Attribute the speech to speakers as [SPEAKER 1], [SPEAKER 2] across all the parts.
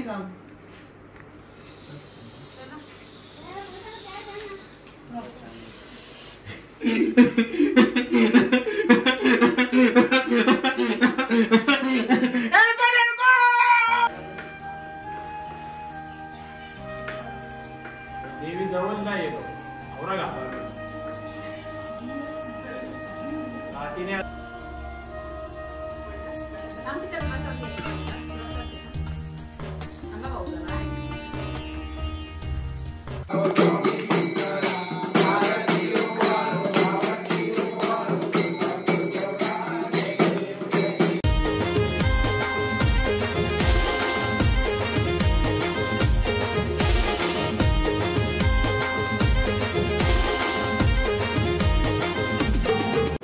[SPEAKER 1] देवी जवळ नाही येतो आवरा घाला तिने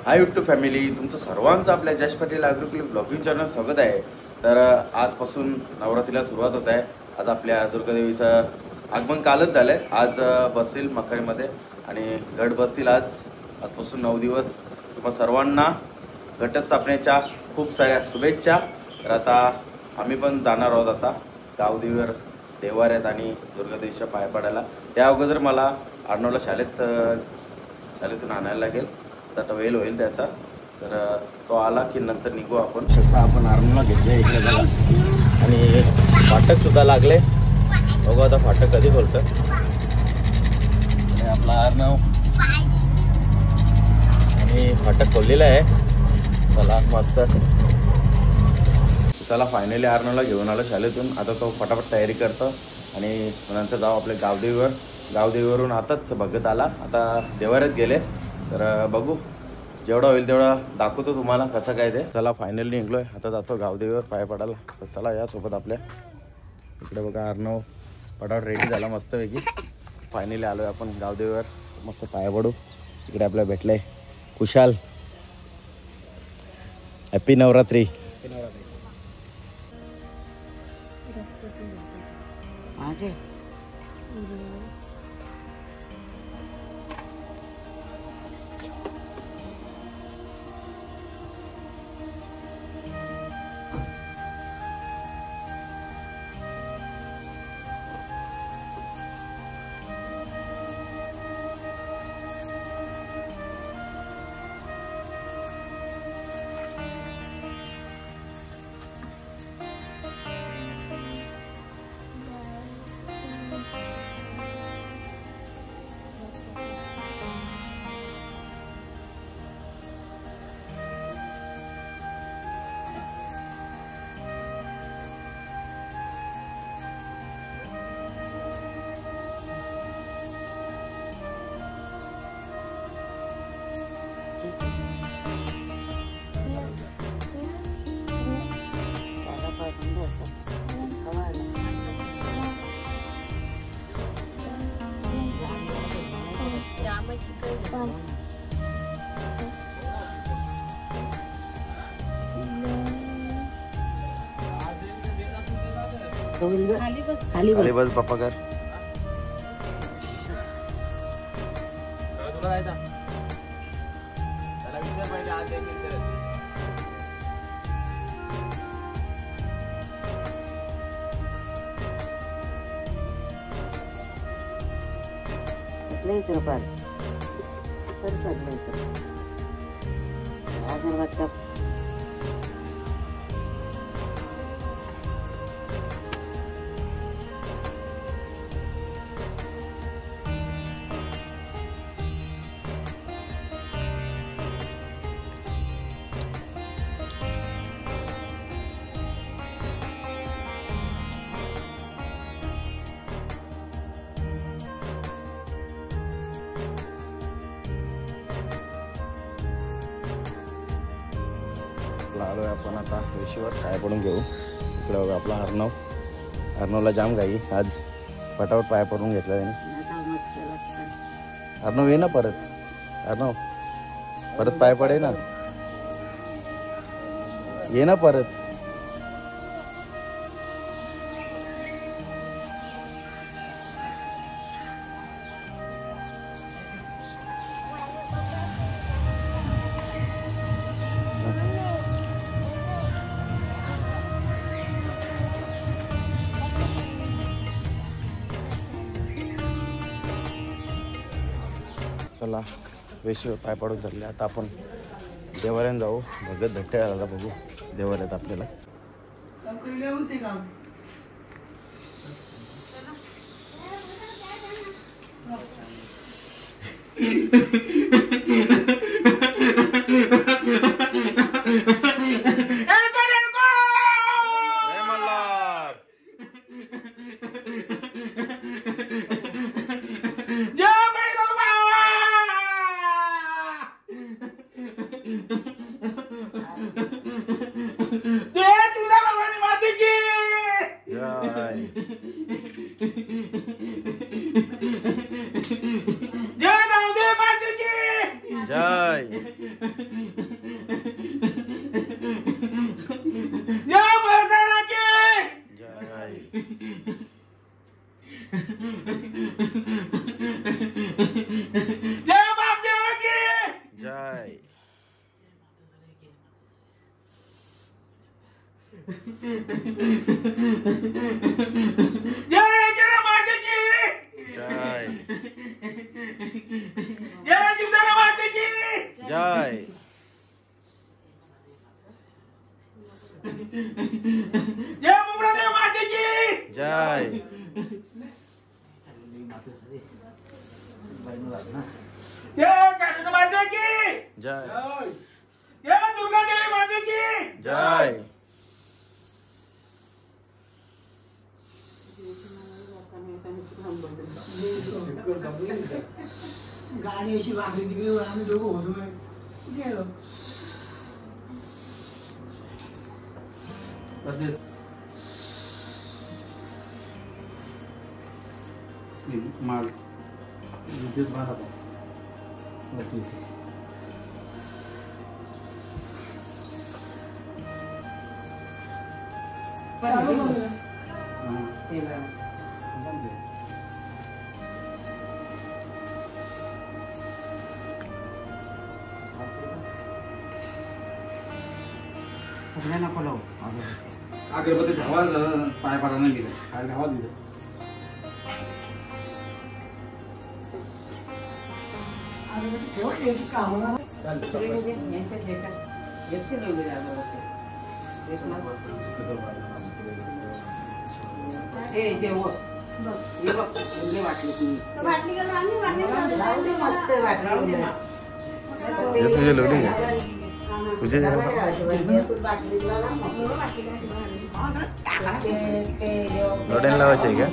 [SPEAKER 2] हाय यूट्यूब फॅमिली, तुमचं सर्वांचं आपल्या जश पटेल ॲग्रोक्लिप ब्लॉगिंग चॅनल स्वागत आहे। तर आजपासून नवरात्रीला सुरुवात होत आहे। आज आपल्या दुर्गादेवीचं आगमन कालच झालंय। आज बसतील मखरीमध्ये आणि घट बसतील आजपासून 9 दिवस। तुम्हा सर्वांना घटस्थापनेच्या खूप साऱ्या शुभेच्छा। तर आता आम्ही पण जाणार आहोत आता गावदेवीवर देवाऱ्यात आणि दुर्गादेवीच्या पाया पडायला। त्या अगोदर मला अर्णवला शाळेतून आणायला लागेल, तर वेळ होईल त्याचा। तर तो आला की नंतर निघू आपण। आपण अर्णवला घेतले इकडे बघा आणि फाटक सुद्धा लागले। बघू आता फाटक कधी बोलतं। आणि आपला अर्णव आणि फाटक खोललेला आहे। चला मस्त, चला फायनली अर्णवला घेऊन आलो शाळेतून। आता तो फटाफट तयारी करतो आणि नंतर जाऊ आपल्या गावदेवीवर। गावदेवीवरून आताच बघत आला, आता देवाऱ्यात गेले। तर बघू जेवढा होईल तेवढा दाखवतो तुम्हाला कसं काय ते। चला फायनली निघलोय, आता जातो गावदेवीवर पाया पडायला। तर चला या सोबत आपल्या। इकडे बघा अर्णव फटाफट रेडी झाला मस्तपैकी। फायनली आलोय आपण गावदेवीवर, मस्त पाया पडू। इकडे आपल्या भेटलंय कुशाल। हॅपी नवरात्री। खाली बस पप्पा कर। आलोय आपण आता वेशीवर पाया पडून घेऊ। इकडे बघा आपला अर्णवला जाम घाई आज, फटाफट पाया पडून घेतला त्याने। अर्णव ये ना परत, अर्णव परत पाय पडे ना, ये ना परत। चला वेशीवर पाय पाडून चालले. आता आपण देवाऱ्यात जाऊ. भगत भेटते आला बघू देवाऱ्यात आपल्याला.
[SPEAKER 3] गाडी अशी वागली तिकडे आम्ही दोघं होतो गेलो.
[SPEAKER 1] माल
[SPEAKER 3] सगळ्यांना फॉलो
[SPEAKER 1] अगरबत्ती धावा पाय पाडा नाही दिलं काय धावा दिलं.
[SPEAKER 2] तुझे लोडी तुझे लोड्याला लावायचं आहे का?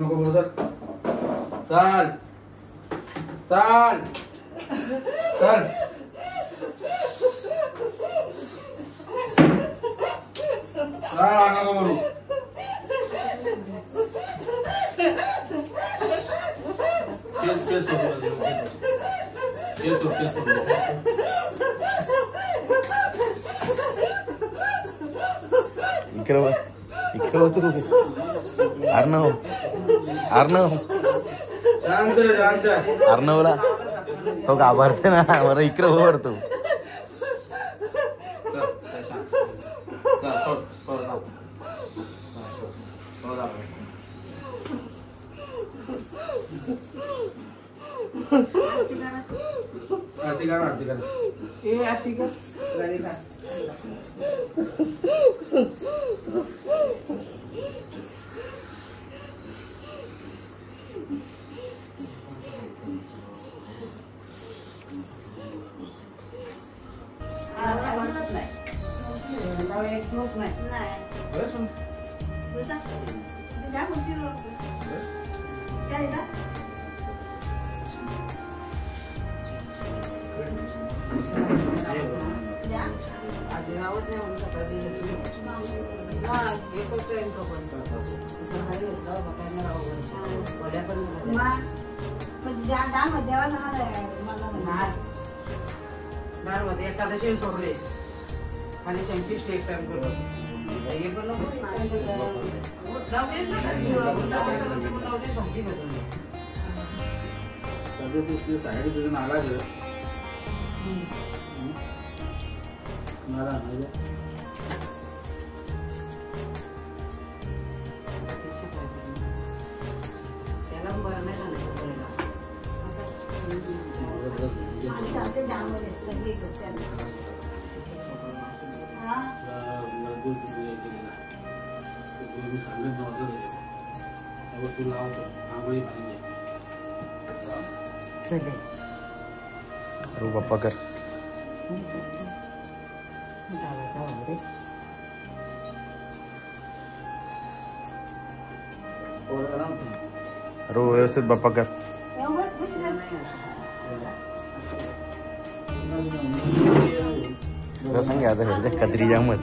[SPEAKER 1] नको बोल सर. चाल चाल चाल. नको बोलू.
[SPEAKER 2] इकडं तू अर्णव अर्णव अर्णवला तो घाबरते ना मला. इकडं ओरतो
[SPEAKER 1] आरती करा आरती करा.
[SPEAKER 3] आरती कर गाडी का एकादशी सोडले खाली शंकीश एक टाइम करू हे पण
[SPEAKER 1] साहेब आला
[SPEAKER 3] त्याला बरं नाही झालं चले
[SPEAKER 2] अरे बाप्पा कर अरे व्यवस्थित बाप्पा कर सांग आता ह्याच्या कदरी जामत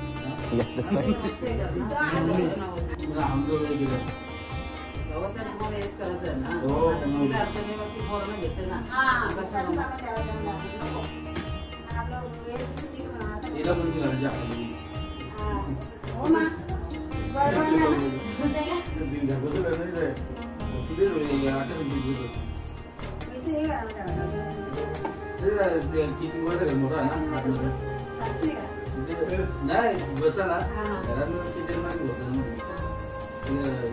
[SPEAKER 1] नाही बसा ना किचन मध्ये होत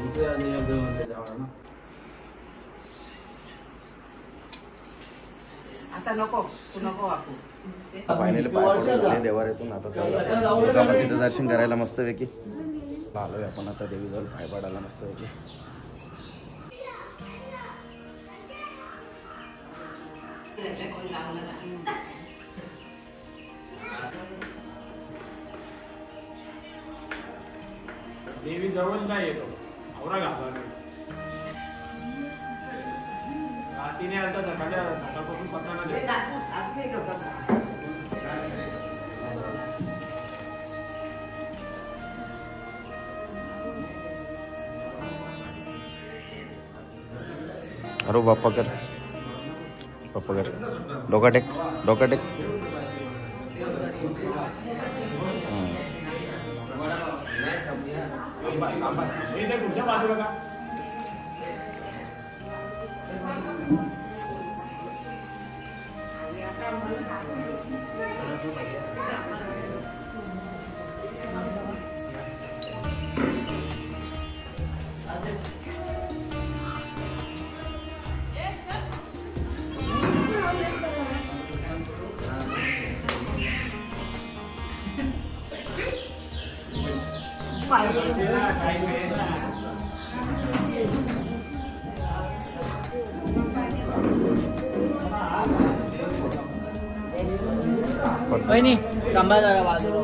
[SPEAKER 1] इकडे जावं ना
[SPEAKER 3] आता नको तू नको वापू
[SPEAKER 2] फायनली पाय पडून झाले देवाऱ्यातून. आता दुर्गामातेचं दर्शन करायला मस्तपैकी आलोय आपण आता देवीजवळ पाय पडायला मस्तपैकी.
[SPEAKER 1] देवी जवळ नाही येतो आवरा घातला नाही रात्रीने आलता सकाळच्या सकाळपासून पत्ता नाही
[SPEAKER 2] अरे बाप्पा कर बाप्पा कर डोका टेक डोका टेक.
[SPEAKER 1] इथे पुढच्या बाजूला का
[SPEAKER 3] तांबा जरा बाजूला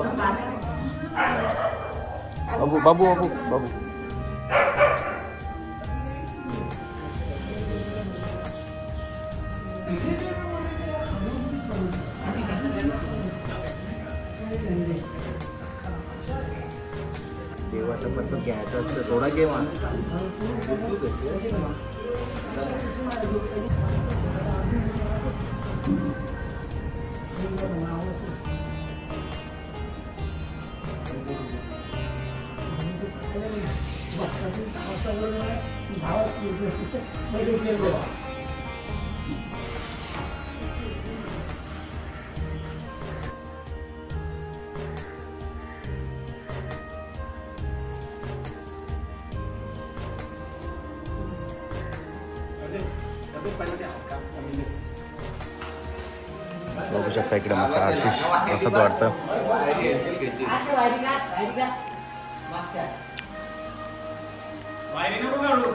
[SPEAKER 2] बाबू बाबू बाबू बाबू देवाचं पण घ्यायचं असतं थोडा घेवा. बघू शकता इकडे मस्त आशिष असं वाटतं.
[SPEAKER 1] वायरी नको काढू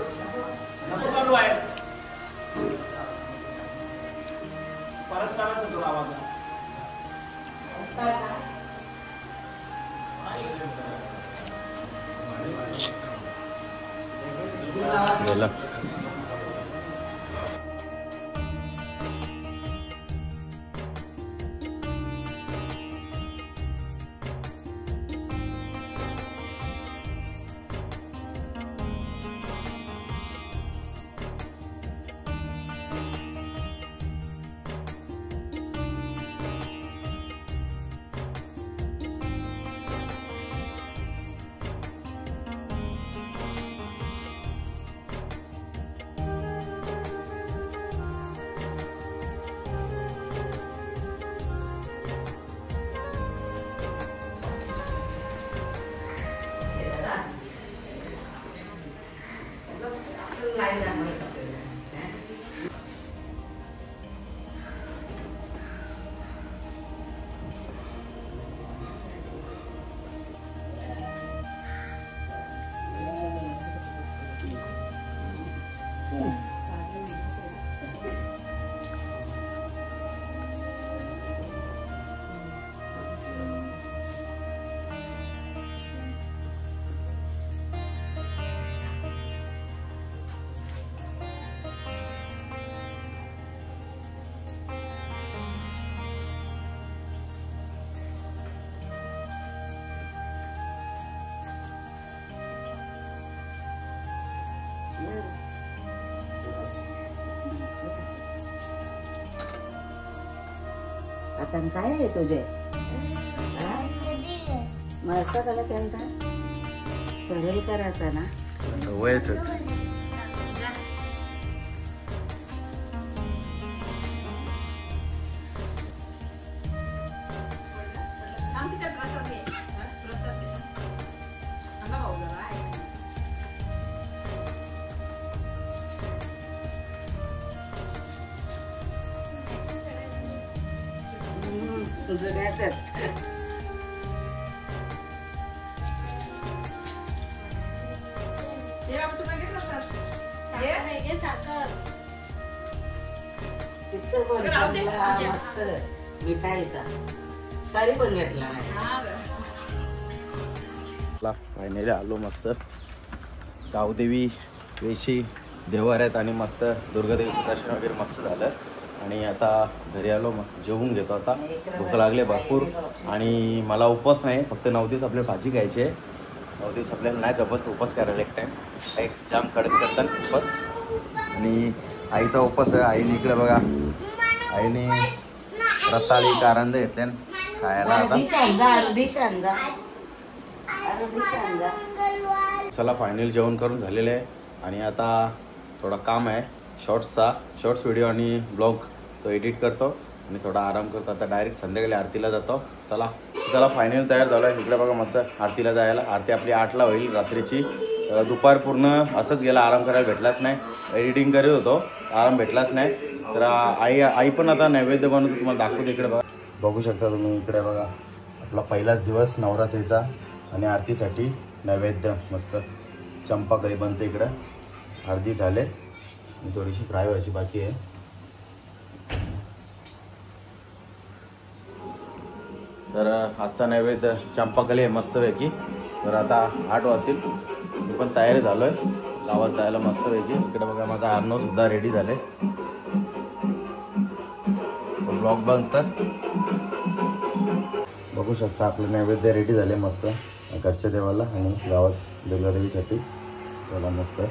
[SPEAKER 1] नको काढू आहे परत करायचं तुला आवाज
[SPEAKER 2] गेलं.
[SPEAKER 4] आता काय आहे तुझे मग असं त्याला केलं सरळ करायचा ना.
[SPEAKER 2] सवयच
[SPEAKER 4] तुझं द्यायचं तिथं पण चांगला मस्त मिठाईचा सारी पण घेतला
[SPEAKER 2] फायनली आलो मस्त. गावदेवी वेशी देवर आहेत आणि मस्त दुर्गादेवीचं दर्शन वगैरे मस्त झालं आणि आता घरी आलो. मग जेवून घेतो आता. भूक लागले भरपूर आणि मला उपवास नाही, फक्त 9 दिवस आपल्याला भाजी घ्यायची आहे. 9 दिवस आपल्याला नाही जमत उपवास करायला एक टाईम. एक जाम कडक करतात उपवास आणि आईचा उपवास आहे. आईने इकडे बघा आईने रताळी कारंदे घेतले खायला आता. चला फायनल जेवण करून झालेलं आहे आणि आता थोडा काम आहे शॉर्ट्स व्हिडिओ आणि ब्लॉग तो एडिट करतो आणि थोडा आराम करतो. आता डायरेक्ट संध्याकाळी आरतीला जातो. चला फायनल तयार झालो आहे. इकडे बघा मस्त आरतीला जायला. आरती आपली 8ला होईल रात्रीची. दुपार पूर्ण असंच गेला, आराम करायला भेटलाच नाही. एडिटिंग करत होतो, आराम भेटलाच नाही. तर आई पण आता नैवेद्य बनवतो, तुम्हाला दाखवतो. इकडे बघू शकता तुम्ही. इकडे बघा आपला पहिलाच दिवस नवरात्रीचा आणि आरतीसाठी नैवेद्य मस्त चंपाकली बनते. इकडं अर्धी झाले आणि थोडीशी फ्राय व्हायची बाकी आहे. तर आजचा नैवेद्य चंपाकली आहे मस्तपैकी. तर आता 8 वाजतील. मी पण तयारी झालो आहे गावात जायला मस्तपैकी. इकडे बघा माझा अर्णव सुद्धा रेडी झाले. ब्लॉग बघतात बघू शकता. आपलं नैवेद्य रेडी झाले मस्त घरच्या देवाला आणि गावात दुर्गादेवीसाठी. चला मस्त.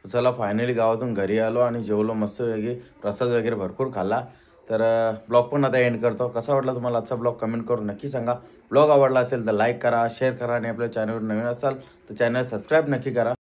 [SPEAKER 2] चला फायनली गावातून घरी आलो आणि जेवलो मस्त वेगळी. प्रसाद वगैरे भरपूर खाल्ला. तर ब्लॉग पण आता एंड करतो. कसा वाटला तुम्हाला आजचा ब्लॉग कमेंट करून नक्की सांगा. ब्लॉग आवडला असेल तर लाईक करा, शेअर करा आणि आपल्या चॅनलवर नवीन असाल तर चॅनल सबस्क्राईब नक्की करा.